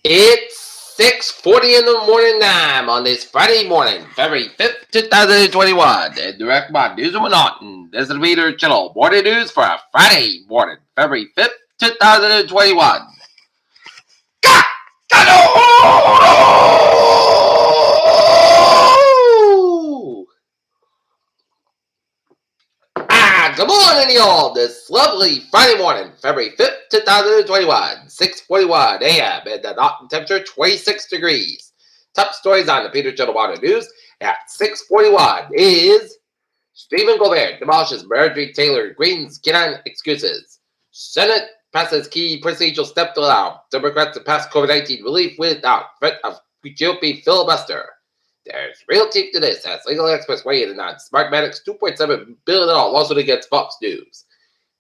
It's 6:40 in the morning time on this Friday morning, February 5th, 2021. And direct my news and whatnot. And this is the Reader Channel morning news for a Friday morning, February 5th, 2021. Good morning, y'all. This lovely Friday morning, February 5th, 2021, 6:41 a.m. and the Mountain temperature 26 degrees. Top stories on the Peter Channel Water News at 6:41 is Stephen Colbert demolishes Marjorie Taylor Greene's Canine excuses. Senate passes key presidential step to allow Democrats to pass COVID-19 relief without threat of GOP filibuster. There's real teeth to this, as legal experts weigh in on Smartmatic's $2.7 billion lawsuit against Fox News.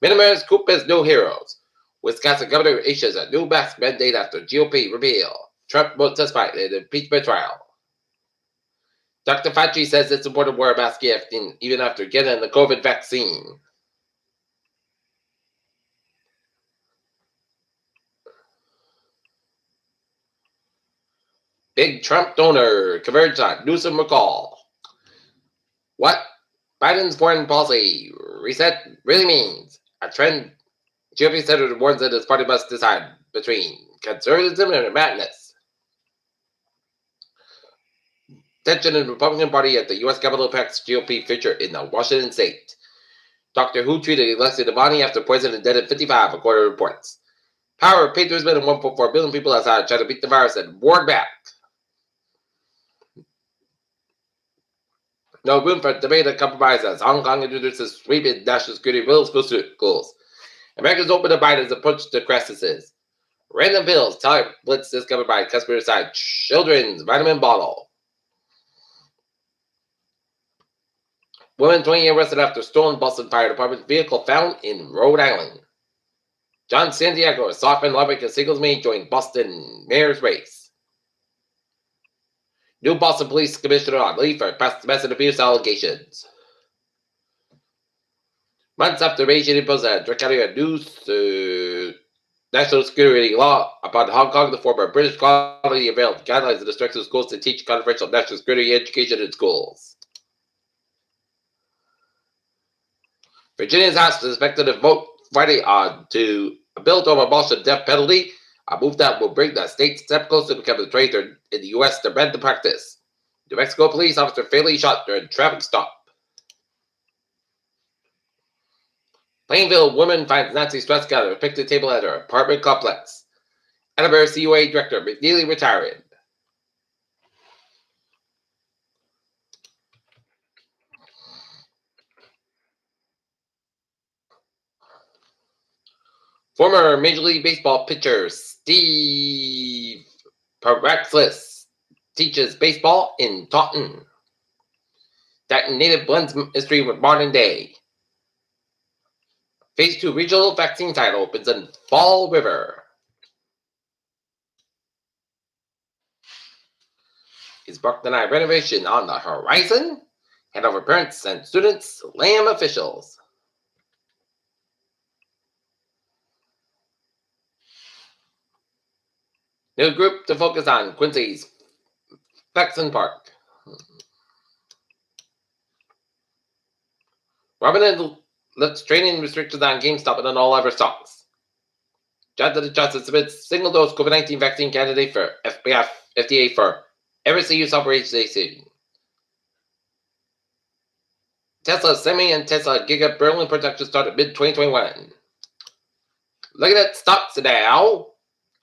Minimums Coop has no heroes. Wisconsin governor issues a new mask mandate after GOP repeal. Trump won't testify in impeachment trial. Dr. Fauci says it's important to wear a mask even after getting the COVID vaccine. Big Trump donor converged on Newsom recall. What Biden's foreign policy reset really means. A trend GOP senator warns that his party must decide between conservatism and madness. Tension in the Republican Party at the U.S. Capitol impacts GOP future in the Washington state. Doctor Who treated Alexei Navalny after poison dead at 55, according to reports. Power paid to his men and 1.4 billion people outside trying to beat the virus and ward back. No room for debate and compromise as Hong Kong introduces sweeping national security rules for schools. Americans open to Biden's approach to crises. Random pills, tablets discovered by customer side children's vitamin bottle. Woman 20 arrested after stolen Boston Fire Department vehicle found in Rhode Island. John Santiago, a sophomore Lubbock and singles mate, joined Boston mayor's race. New Boston Police Commissioner on leave for past domestic abuse allegations. Months after Beijing imposed a draconian new national security law upon Hong Kong, the former British colony unveiled guidelines that instructs schools to teach controversial national security education in schools. Virginia's House is expected to vote Friday on to a bill to abolish the death penalty, a move that will bring the state a step closer to becoming the 23rd in the U.S. to ban the practice. New Mexico police officer fatally shot during traffic stop. Plainville woman finds Nazi swastika at a picnic table at her apartment complex. Edinburgh CUA director McNeely retired. Former Major League Baseball pitcher Steve Paraxlis teaches baseball in Taunton. That native blends history with modern day. Phase 2 regional vaccine site opens in Fall River. Is Brockton Eye renovation on the horizon? Head over parents and students, Lamb officials. New group to focus on Quincy's Flaxen Park. Robin lifts training restrictions on GameStop and on all other stocks. Johnson submits single-dose COVID-19 vaccine candidate for FDA for emergency use authorization. Tesla Semi and Tesla Giga Berlin production started mid-2021. Looking at stocks now.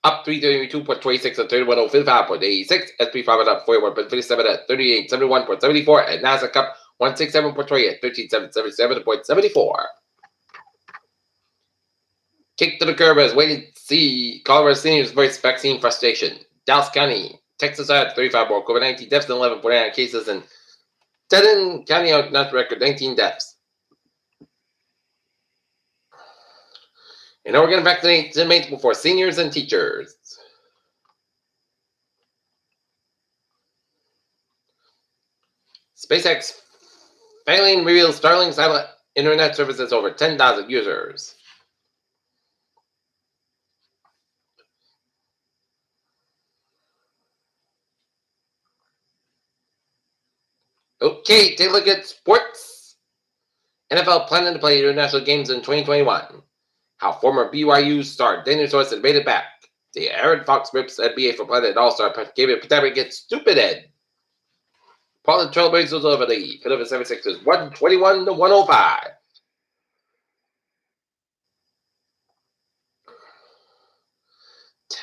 Up 332.26 at 31.55.86. SP 500 up 41.57 at 3871.74. And NASDAQ up 167.20 at 1377.74. Kick to the curb as waiting to see Colorado seniors voice vaccine frustration. Dallas County, Texas had 35 more COVID-19 deaths and 11.9 cases, and Teton County announced record 19 deaths. In Oregon, vaccinate inmates before seniors and teachers. SpaceX failing reveals Starlink satellite internet services over 10,000 users. Okay, take a look at sports. NFL planning to play international games in 2021. How former BYU star Daniel Source invaded back. The Aaron Fox rips NBA for Planet All-Star gave it Pacific gets stupid Ed. Portland Trailblazers over the Philadelphia 76ers 121 to 105.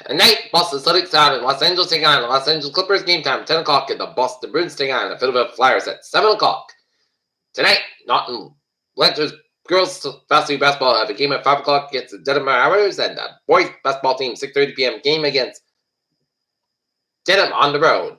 Tonight, Boston Celtics out in Los Angeles taking on the Los Angeles Clippers. Game time 10 o'clock, and the Boston Bruins taking on the Philadelphia Flyers at 7 o'clock. Tonight, Norton Rangers girls basketball have a game at 5 o'clock against the Dedham Mariners, and the boys basketball team 6:30 p.m. game against Dedham on the road.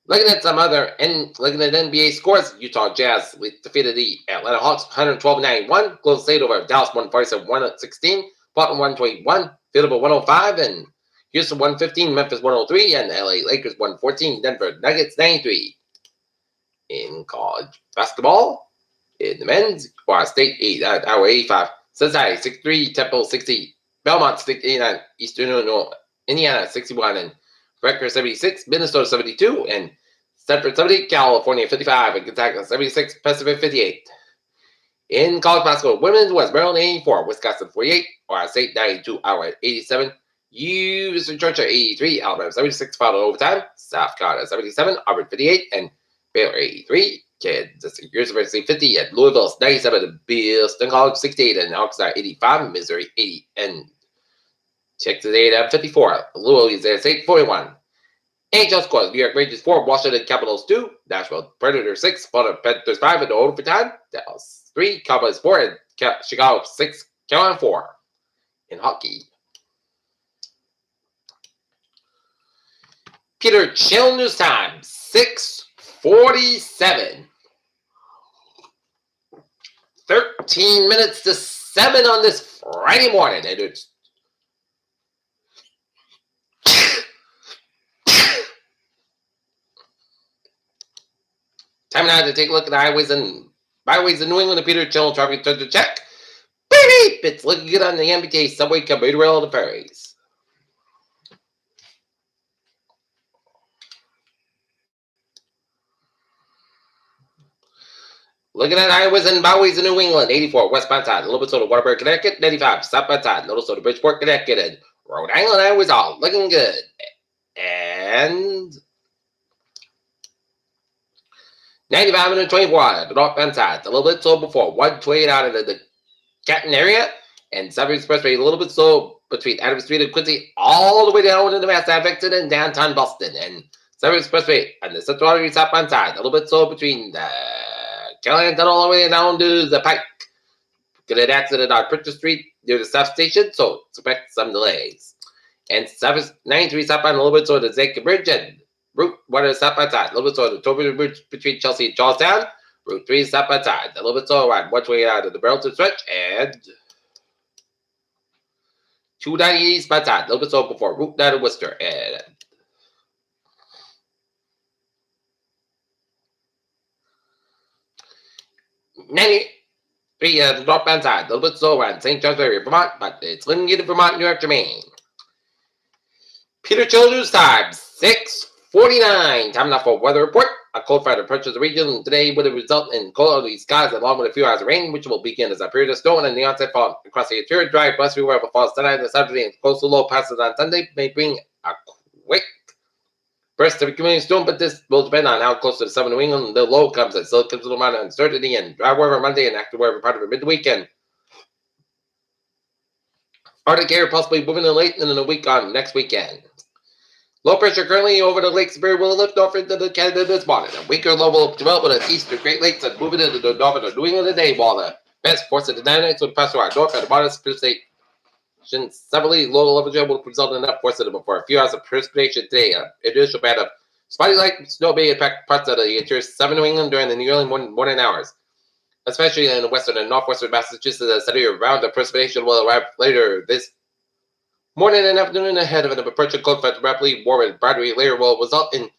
Looking at NBA scores, Utah Jazz defeated the Atlanta Hawks 112-91. Golden State over Dallas 147-116. Portland 121. Philadelphia 105, and Houston 115. Memphis 103, and LA Lakers 114. Denver Nuggets 93. In college basketball, in the men's, Ohio State 85. Cincinnati 63. Temple 60. Belmont 69. Eastern Indiana 61, and Rutgers 76, Minnesota 72, and Stanford 70, California 55, and Kentucky 76, Pacific 58. In college basketball, women's, West Maryland 84, Wisconsin 48, Ohio State 92, Iowa 87, UC Georgia 83, Alabama 76, followed overtime, South Carolina 77, Auburn 58, and Baylor 83, Kansas University 50, and Louisville 97, Boston College 68, and Arkansas 85, Missouri 80, and Texas A&M 54, Louisiana State 41. NHL scores: New York Rangers 4, Washington Capitals 2, Nashville Predators 6, Florida Panthers 5 in overtime, Dallas 3, Cowboys 4, and Chicago 6, Carolina 4. In hockey, Peter Chill News Time 6:47. 13 minutes to 7 on this Friday morning, and it's time now to take a look at the highways and byways in New England. The Peter Chill traffic to check. Beep, beep. It's looking good on the MBTA subway, commuter rail, and the ferries. Looking at highways and byways in New England, 84 westbound side, a little bit to Waterbury, Connecticut, 95 southbound side, a little to Bridgeport, Connecticut, and Rhode Island highways all looking good. And 95 and 24, the northbound side, a little bit slow before 128 out of the Canton area, and Southern Expressway a little bit slow between Adams Street and Quincy, all the way down into the Mass Affected in downtown Boston, and Southern Expressway on the Central Artery southbound side, a little bit slow between the Caroline Tunnel all the way down to the Pike. Got an accident on Pritchard Street near the South Station, so expect some delays. And 93 southbound a little bit slow to Zanka Bridge, and Route 1 southbound side, a little bit slow to Toby Bridge between Chelsea and Charlestown. Route 3 southbound side, a little bit slow around 128 out of the Burlington stretch, and 290 eastbound side, a little bit slow before Route 9 in Worcester, and 93 northbound side, a little bit slow around St. John's area, Vermont, but it's looking good in Vermont, New York, Jermaine. Peter Chill News Time, 6:49. Time now for weather report. A cold front approaches the region today with a result in cloudy skies along with a few hours of rain, which will begin as a period of snow and the onset fall across the interior. Dry, blustery weather falls tonight and Saturday and coastal low passes on Sunday may bring a quick burst of accumulating storm, but this will depend on how close to the southern New England the low comes. It still comes with a amount of uncertainty and dry weather Monday and active weather part of the mid-weekend. Arctic air possibly moving in late in the week on next weekend. Low pressure currently over the Lake Superior will lift off into the Canada this morning. A weaker low will develop in the eastern Great Lakes and moving into the north of the New England today, while the best force of the dynamics will pass through our north and the modest precipitation. Severely low level gel will result in enough force for a few hours of precipitation today. An initial band of spotty light snow may impact parts of the interior southern New England during the early morning hours, especially in the western and northwestern Massachusetts. The steady around the precipitation will arrive later this morning and afternoon ahead of an approaching cold front. Rapidly warm boundary layer will result in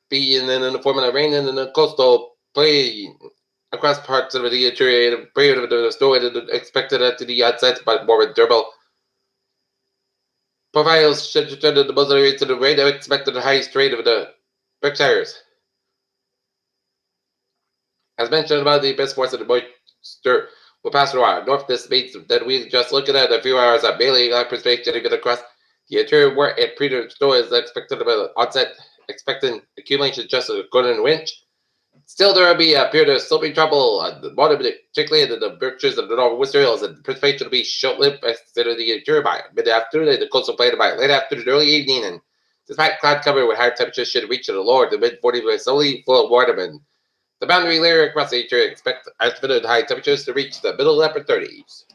being in the form of rain and in the coastal plain across parts of the interior. The period of the snow is expected to the onset, but more durable profiles should return to the muzzle area to the rain. Expected the highest rate of the Berkshires. As mentioned about the best force of the moisture will pass through our north. This means that we just looking at a few hours of daily precipitation even across the interior where it pre-snow is expected to onset, expecting accumulation just a good in winch. Still, there will be a period of slippery trouble on the bottom, particularly in the berkshires of the northern Worcester Hills, and precipitation will be short-lived consider the interior by mid-afternoon and the coastal plain by late afternoon, early evening, and despite cloud cover with higher temperatures should reach to the lower to mid-40s with solely full of water, and the boundary layer across the interior expect estimated high temperatures to reach the middle upper 30s.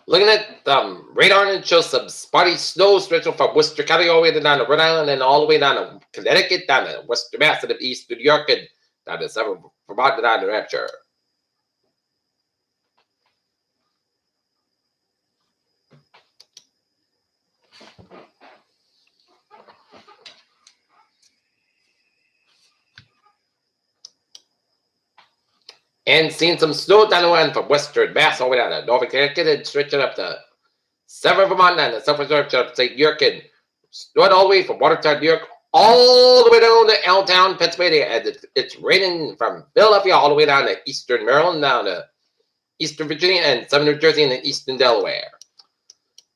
Looking at radar, and it shows some spotty snow stretching from Worcester County all the way down to Rhode Island and all the way down to Connecticut, down to Western Mass, and east to New York, and down to southern Vermont and down to New Hampshire. And seeing some snow down the line from Western Mass all the way down to Northern Connecticut and stretching up to southern Vermont and the southern stretch of St. York and snowing all the way from Watertown, New York, all the way down to Allentown, Pennsylvania, and it's raining from Philadelphia all the way down to eastern Maryland, down to eastern Virginia, and southern New Jersey, and eastern Delaware.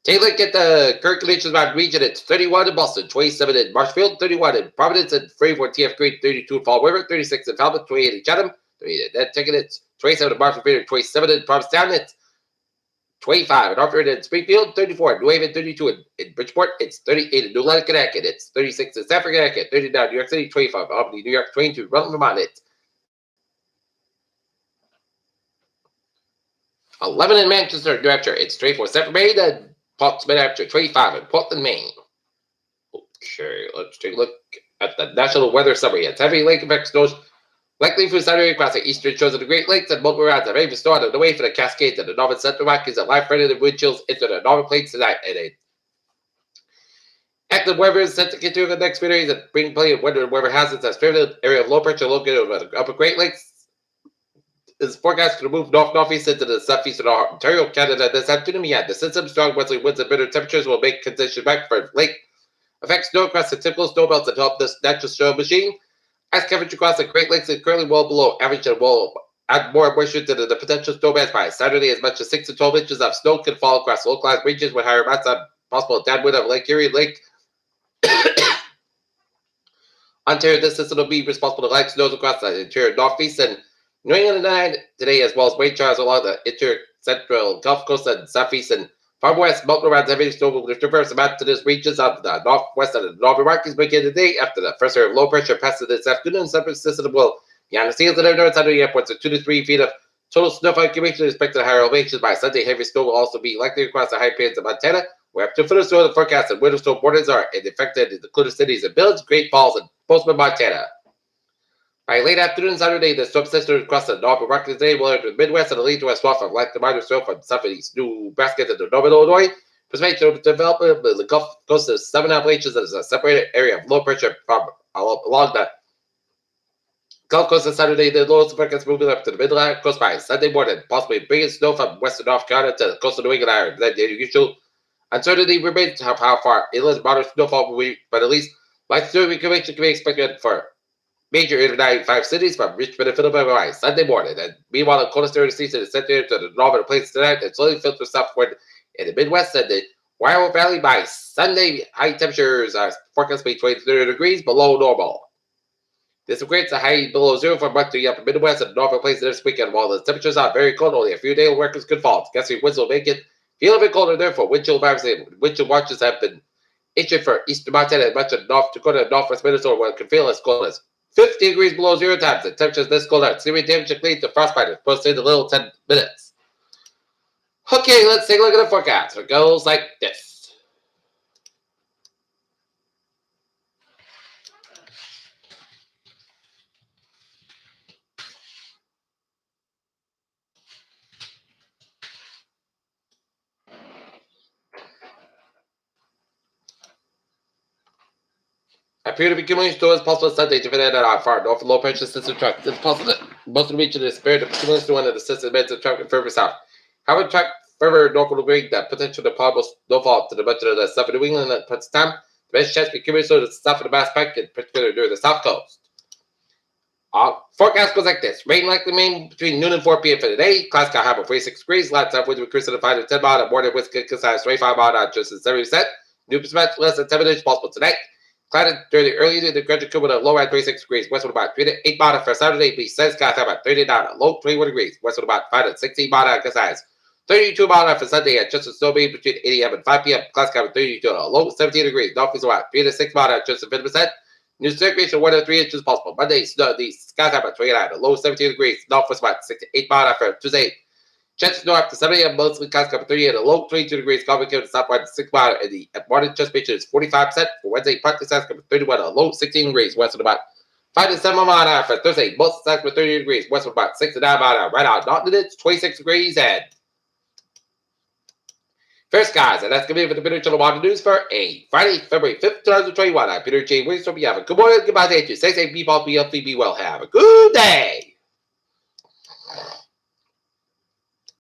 Take a look at the current conditions about region. It's 31 in Boston, 27 in Marshfield, 31 in Providence, and 34 TF Green, 32 in Fall River, 36 in Falmouth, 28 in Chatham, 28 in Nantucket, it's 27 in Marshfield, 27 in Provincetown, it's 25 in Hartford and Springfield, 34 in New Haven, 32 in Bridgeport, it's 38 in New London, Connecticut, it's 36 in Stamford, Connecticut, 39 in New York City, 25 in Albany, New York, 22 in Rutland, Vermont, it's 11 in Manchester, New Hampshire, it's 24 in St. Maine, and Portsmouth, New Hampshire, 25 in Portland, Maine. Okay, let's take a look at the National Weather Summary. It's heavy lake effect snows likely through Saturday across the eastern shores of the Great Lakes and multiple rounds of heavy snow on the way for the Cascades and the northern Central Rockies and live threatening wind chills into the northern plains tonight. And active weather is set to continue the next few days and bring plenty of winter weather hazards as favorable area of low pressure located over the upper Great Lakes is forecast to move north-northeast into the southeast of Ontario, Canada this afternoon. The system strong westerly winds and bitter temperatures will make conditions back for lake effect snow across the typical snow belts that help this natural snow machine. As coverage across the Great Lakes is currently well below average and will add more moisture to the potential snow bands by Saturday. As much as 6 to 12 inches of snow can fall across localized regions with higher amounts of possible downwind of Lake Erie and Lake Ontario. This system will be responsible for light snows across the interior northeast and New England tonight today, as well as rain showers along the interior central Gulf Coast and southeast and far west. Multiple rounds of heavy snow will traverse mountainous regions of the northwest and the northern Rockies begin today after the first area of low pressure passes this afternoon. Some system will be on the seals of the north side of the airports of 2 to 3 feet of total snowfall accumulation expected at higher elevations by Sunday. Heavy snow will also be likely across the high plains of Montana, where up to foot of snow the forecast and winter snow borders are affected in the included cities of Village, Great Falls, and Postman, Montana. By late afternoon Saturday, the storm system across the northern Rockies today will enter the Midwest and lead to a swath of light to minor snow from southeast New Nebraska to the northern Illinois. Precipitation will develop the Gulf Coast of 7 Appalachians as a separated area of low pressure from along the Gulf Coast on Saturday. The lowest forecast moving up to the Midland coast by Sunday morning, possibly bringing snow from western North Carolina to the coastal New England area. Then the usual uncertainty remains of how far inland moderate snowfall will be, but at least light snow accumulation can be expected for major 95 cities from Richmond and Philadelphia by Sunday morning. And meanwhile, the coldest area of the season is set to the northern plains tonight and slowly filter southward in the Midwest and the Wyoming Valley by Sunday. High temperatures are forecast to be 23 degrees below normal. This equates a high below zero for much of the upper Midwest and northern plains this weekend. While the temperatures are very cold, only a few daily records could fall. Gusty winds will make it feel a bit colder. Therefore, wind chill watches have been issued for eastern Montana and much of North Dakota and northwest Minnesota, where it can feel as cold as 50 degrees below 0 times. The temperature is this cold out. Severe damage can lead to frostbite. It's supposed to take a little 10 minutes. Okay, let's take a look at the forecast. It goes like this. Appear to be accumulating storms possible Sunday to that are far north low pressure system truck. It's possible that most of the region is spared of accumulating storm of the system beds of truck and further south. However, track further north will bring that potential to possible snowfall to the much of the south of New England at the time. The best chance to accumulate so the south of the Bass Pack, in particular near the south coast. Forecast goes like this. Rain likely main between noon and 4 p.m. for today. Clouds can have a 46 degrees. Light south winds will increase to the 5 to 10 mile. Morning winds can size 25 mile just at 70%. New percent less than 7 inches possible tonight. Clouded during the early evening, the gradual cool with a low at 36 degrees. West with about 3 to 8 mile for Saturday. Be says skies have about 39, a low 21 degrees. West with about 5 to 16 mile size. 32 mile for Sunday at just a snow beam between 8 a.m. and 5 p.m. Clouds have 32, a low 17 degrees. North is about 3 to 6 mile at just a 50%. New circulation 1 to 3 inches possible. Monday, snow, the skies have about 29, a low 17 degrees. North was about 6 to 8 mile for Tuesday. Chances snow after 7 a.m. Mostly clouds cover 38 at a low 22 degrees. Common given southward 6 mile and the morning anticipation is 45%. For Wednesday, partly skies cover 31 at a low 16 degrees. West of about 5 to 7 mile an hour for Thursday. Most skies cover 30 degrees. West of about 6 to 9 mile an hour. Right now, Norton it's 26 degrees and first, guys, and that's going to be it for the Peter Channel Water News for a Friday, February 5th, 2021. I'm Peter J. Williams. Hope you have a good morning, goodbye, day to you. Stay safe, be healthy, be well. Have a good day.